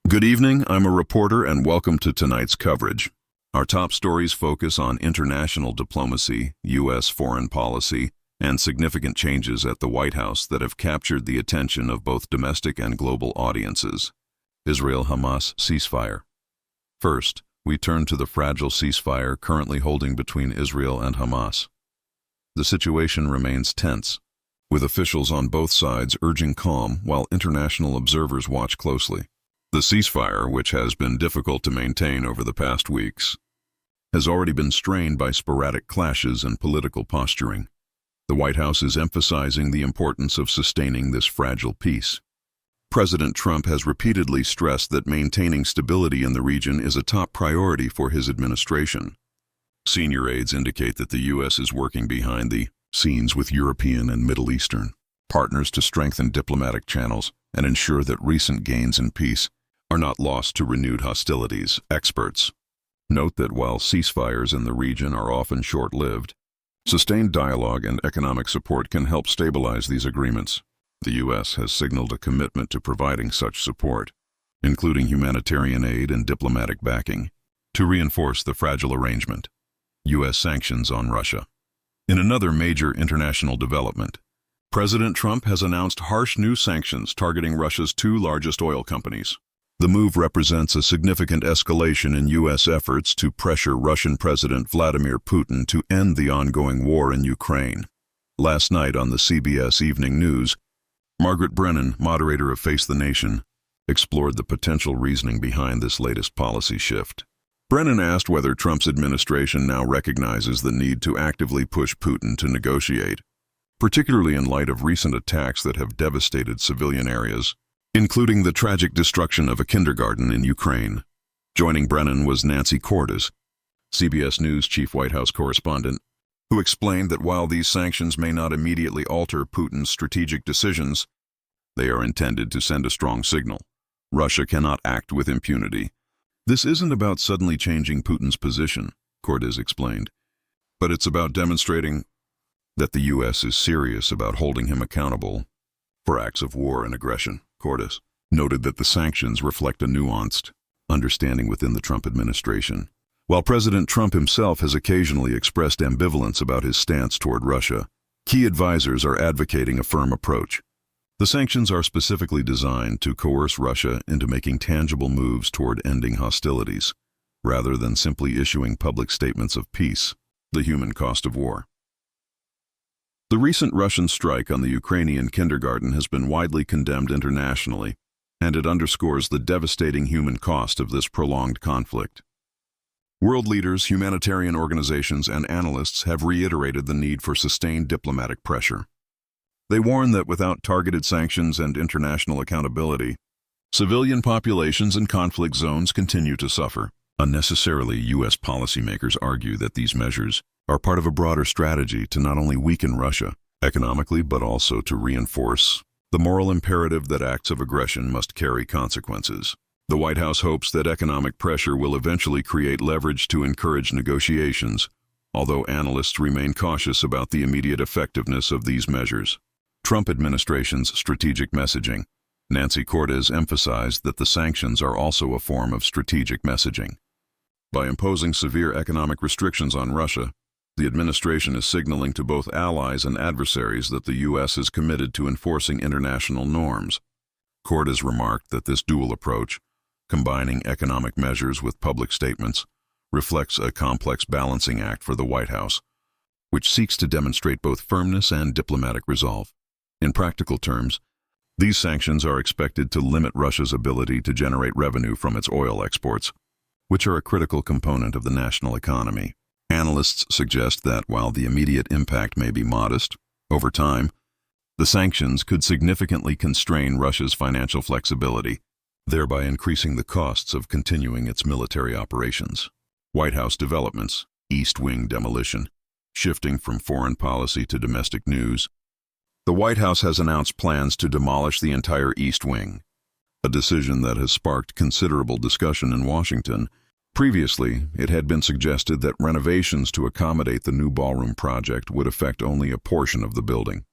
Good evening, I'm a reporter and welcome to tonight's coverage. Our top stories focus on international diplomacy, U.S. foreign policy, and significant changes at the White House that have captured the attention of both domestic and global audiences. Israel-Hamas ceasefire. First, we turn to the fragile ceasefire currently holding between Israel and Hamas. The situation remains tense, with officials on both sides urging calm while international observers watch closely. The ceasefire, which has been difficult to maintain over the past weeks, has already been strained by sporadic clashes and political posturing. The White House is emphasizing the importance of sustaining this fragile peace. President Trump has repeatedly stressed that maintaining stability in the region is a top priority for his administration. Senior aides indicate that the U.S. is working behind the scenes with European and Middle Eastern partners to strengthen diplomatic channels and ensure that recent gains in peace are not lost to renewed hostilities. Experts note that while ceasefires in the region are often short-lived, sustained dialogue and economic support can help stabilize these agreements. The U.S. has signaled a commitment to providing such support, including humanitarian aid and diplomatic backing, to reinforce the fragile arrangement. U.S. sanctions on Russia. In another major international development, President Trump has announced harsh new sanctions targeting Russia's two largest oil companies. The move represents a significant escalation in U.S. efforts to pressure Russian President Vladimir Putin to end the ongoing war in Ukraine. Last night on the CBS Evening News, Margaret Brennan, moderator of Face the Nation, explored the potential reasoning behind this latest policy shift. Brennan asked whether Trump's administration now recognizes the need to actively push Putin to negotiate, particularly in light of recent attacks that have devastated civilian areas, including the tragic destruction of a kindergarten in Ukraine. Joining Brennan was Nancy Cordes, CBS News chief White House correspondent, who explained that while these sanctions may not immediately alter Putin's strategic decisions, they are intended to send a strong signal. Russia cannot act with impunity. This isn't about suddenly changing Putin's position, Cordes explained, but it's about demonstrating that the U.S. is serious about holding him accountable for acts of war and aggression. Cordes noted that the sanctions reflect a nuanced understanding within the Trump administration. While President Trump himself has occasionally expressed ambivalence about his stance toward Russia, key advisors are advocating a firm approach. The sanctions are specifically designed to coerce Russia into making tangible moves toward ending hostilities, rather than simply issuing public statements of peace. The human cost of war. The recent Russian strike on the Ukrainian kindergarten has been widely condemned internationally, and it underscores the devastating human cost of this prolonged conflict. World leaders, humanitarian organizations, and analysts have reiterated the need for sustained diplomatic pressure. They warn that without targeted sanctions and international accountability, civilian populations in conflict zones continue to suffer. Unnecessarily, U.S. policymakers argue that these measures are part of a broader strategy to not only weaken Russia economically but also to reinforce the moral imperative that acts of aggression must carry consequences. The White House hopes that economic pressure will eventually create leverage to encourage negotiations, although analysts remain cautious about the immediate effectiveness of these measures. Trump administration's strategic messaging. Nancy Cordes emphasized that the sanctions are also a form of strategic messaging. By imposing severe economic restrictions on Russia, the administration is signaling to both allies and adversaries that the U.S. is committed to enforcing international norms. Cordes remarked that this dual approach, combining economic measures with public statements, reflects a complex balancing act for the White House, which seeks to demonstrate both firmness and diplomatic resolve. In practical terms, these sanctions are expected to limit Russia's ability to generate revenue from its oil exports, which are a critical component of the national economy. Analysts suggest that while the immediate impact may be modest, over time, the sanctions could significantly constrain Russia's financial flexibility, thereby increasing the costs of continuing its military operations. White House developments, East Wing demolition. Shifting from foreign policy to domestic news, the White House has announced plans to demolish the entire East Wing, a decision that has sparked considerable discussion in Washington. Previously, it had been suggested that renovations to accommodate the new ballroom project would affect only a portion of the building.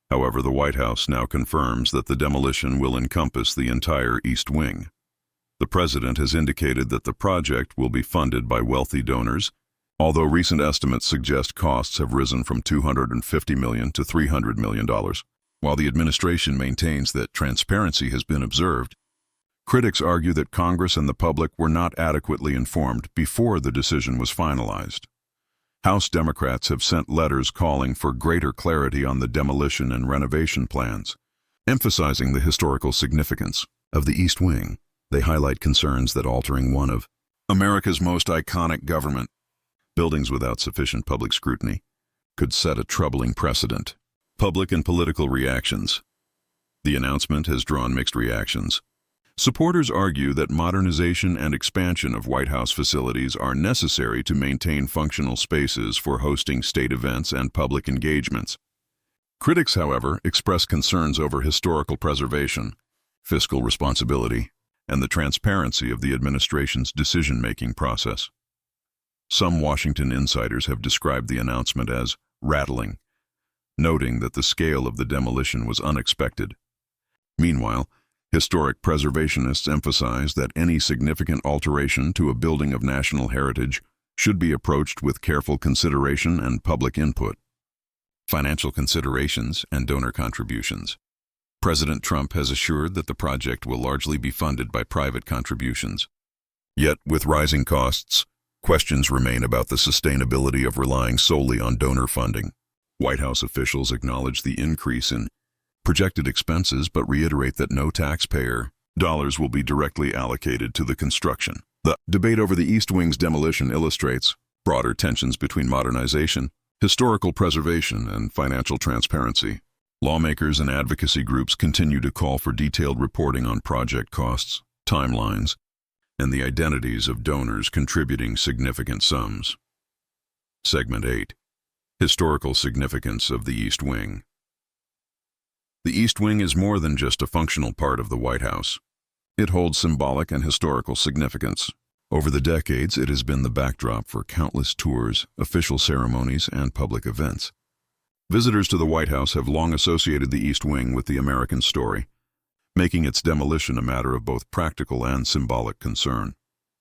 However, the White House now confirms that the demolition will encompass the entire East Wing. The president has indicated that the project will be funded by wealthy donors, although recent estimates suggest costs have risen from $250 million to $300 million. While the administration maintains that transparency has been observed, critics argue that Congress and the public were not adequately informed before the decision was finalized. House Democrats have sent letters calling for greater clarity on the demolition and renovation plans, emphasizing the historical significance of the East Wing. They highlight concerns that altering one of America's most iconic government buildings without sufficient public scrutiny could set a troubling precedent. Public and political reactions. The announcement has drawn mixed reactions. Supporters argue that modernization and expansion of White House facilities are necessary to maintain functional spaces for hosting state events and public engagements. Critics, however, express concerns over historical preservation, fiscal responsibility, and the transparency of the administration's decision-making process. Some Washington insiders have described the announcement as rattling, noting that the scale of the demolition was unexpected. Meanwhile, historic preservationists emphasize that any significant alteration to a building of national heritage should be approached with careful consideration and public input. Financial considerations and donor contributions. President Trump has assured that the project will largely be funded by private contributions. Yet, with rising costs, questions remain about the sustainability of relying solely on donor funding. White House officials acknowledge the increase in projected expenses but reiterate that no taxpayer dollars will be directly allocated to the construction. The debate over the East Wing's demolition illustrates broader tensions between modernization, historical preservation, and financial transparency. Lawmakers and advocacy groups continue to call for detailed reporting on project costs, timelines, and the identities of donors contributing significant sums. Segment 8. Historical significance of the East Wing. The East Wing is more than just a functional part of the White House. It holds symbolic and historical significance. Over the decades, it has been the backdrop for countless tours, official ceremonies, and public events. Visitors to the White House have long associated the East Wing with the American story, making its demolition a matter of both practical and symbolic concern.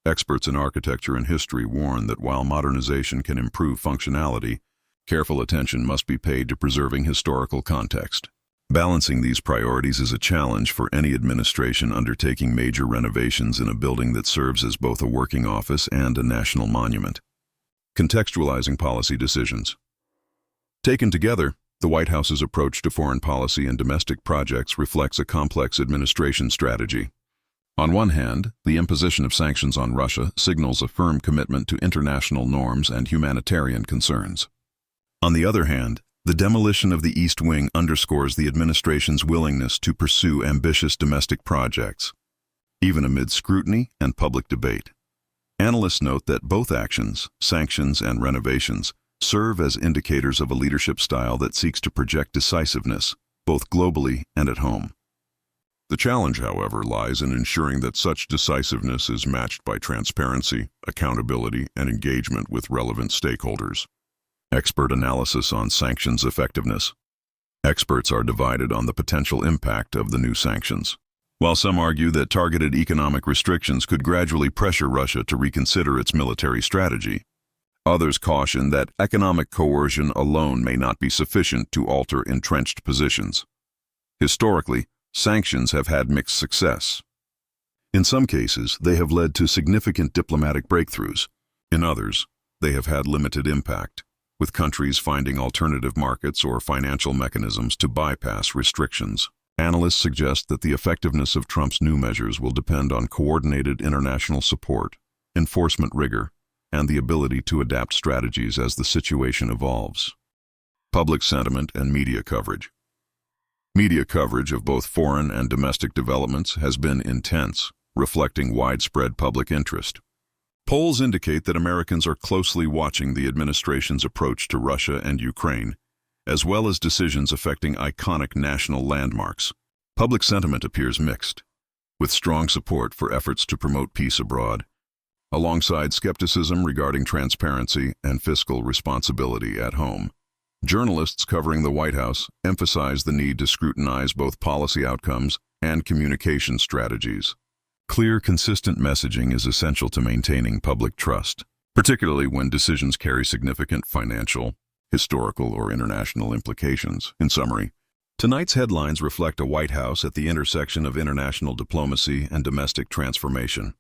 Experts in architecture and history warn that while modernization can improve functionality, careful attention must be paid to preserving historical context. Balancing these priorities is a challenge for any administration undertaking major renovations in a building that serves as both a working office and a national monument. Contextualizing policy decisions. Taken together, the White House's approach to foreign policy and domestic projects reflects a complex administration strategy. On one hand, the imposition of sanctions on Russia signals a firm commitment to international norms and humanitarian concerns. On the other hand, the demolition of the East Wing underscores the administration's willingness to pursue ambitious domestic projects, even amid scrutiny and public debate. Analysts note that both actions, sanctions and renovations, serve as indicators of a leadership style that seeks to project decisiveness, both globally and at home. The challenge, however, lies in ensuring that such decisiveness is matched by transparency, accountability, and engagement with relevant stakeholders. Expert analysis on sanctions effectiveness. Experts are divided on the potential impact of the new sanctions. While some argue that targeted economic restrictions could gradually pressure Russia to reconsider its military strategy, others caution that economic coercion alone may not be sufficient to alter entrenched positions. Historically, sanctions have had mixed success. In some cases, they have led to significant diplomatic breakthroughs. In others, they have had limited impact, with countries finding alternative markets or financial mechanisms to bypass restrictions. Analysts suggest that the effectiveness of Trump's new measures will depend on coordinated international support, enforcement rigor, and the ability to adapt strategies as the situation evolves. Public sentiment and media coverage. Media coverage of both foreign and domestic developments has been intense, reflecting widespread public interest. Polls indicate that Americans are closely watching the administration's approach to Russia and Ukraine, as well as decisions affecting iconic national landmarks. Public sentiment appears mixed, with strong support for efforts to promote peace abroad, alongside skepticism regarding transparency and fiscal responsibility at home. Journalists covering the White House emphasize the need to scrutinize both policy outcomes and communication strategies. Clear, consistent messaging is essential to maintaining public trust, particularly when decisions carry significant financial, historical, or international implications. In summary, tonight's headlines reflect a White House at the intersection of international diplomacy and domestic transformation.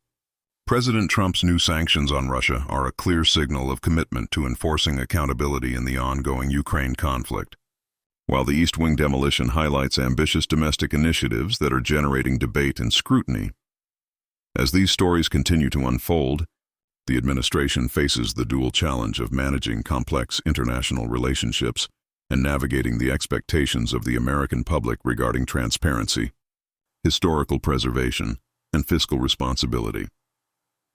President Trump's new sanctions on Russia are a clear signal of commitment to enforcing accountability in the ongoing Ukraine conflict, while the East Wing demolition highlights ambitious domestic initiatives that are generating debate and scrutiny. As these stories continue to unfold, the administration faces the dual challenge of managing complex international relationships and navigating the expectations of the American public regarding transparency, historical preservation, and fiscal responsibility.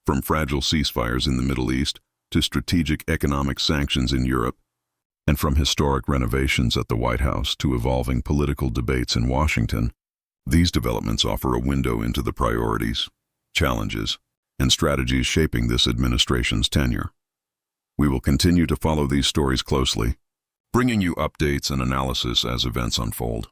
From fragile ceasefires in the Middle East to strategic economic sanctions in Europe, and from historic renovations at the White House to evolving political debates in Washington, these developments offer a window into the priorities, challenges, and strategies shaping this administration's tenure. We will continue to follow these stories closely, bringing you updates and analysis as events unfold.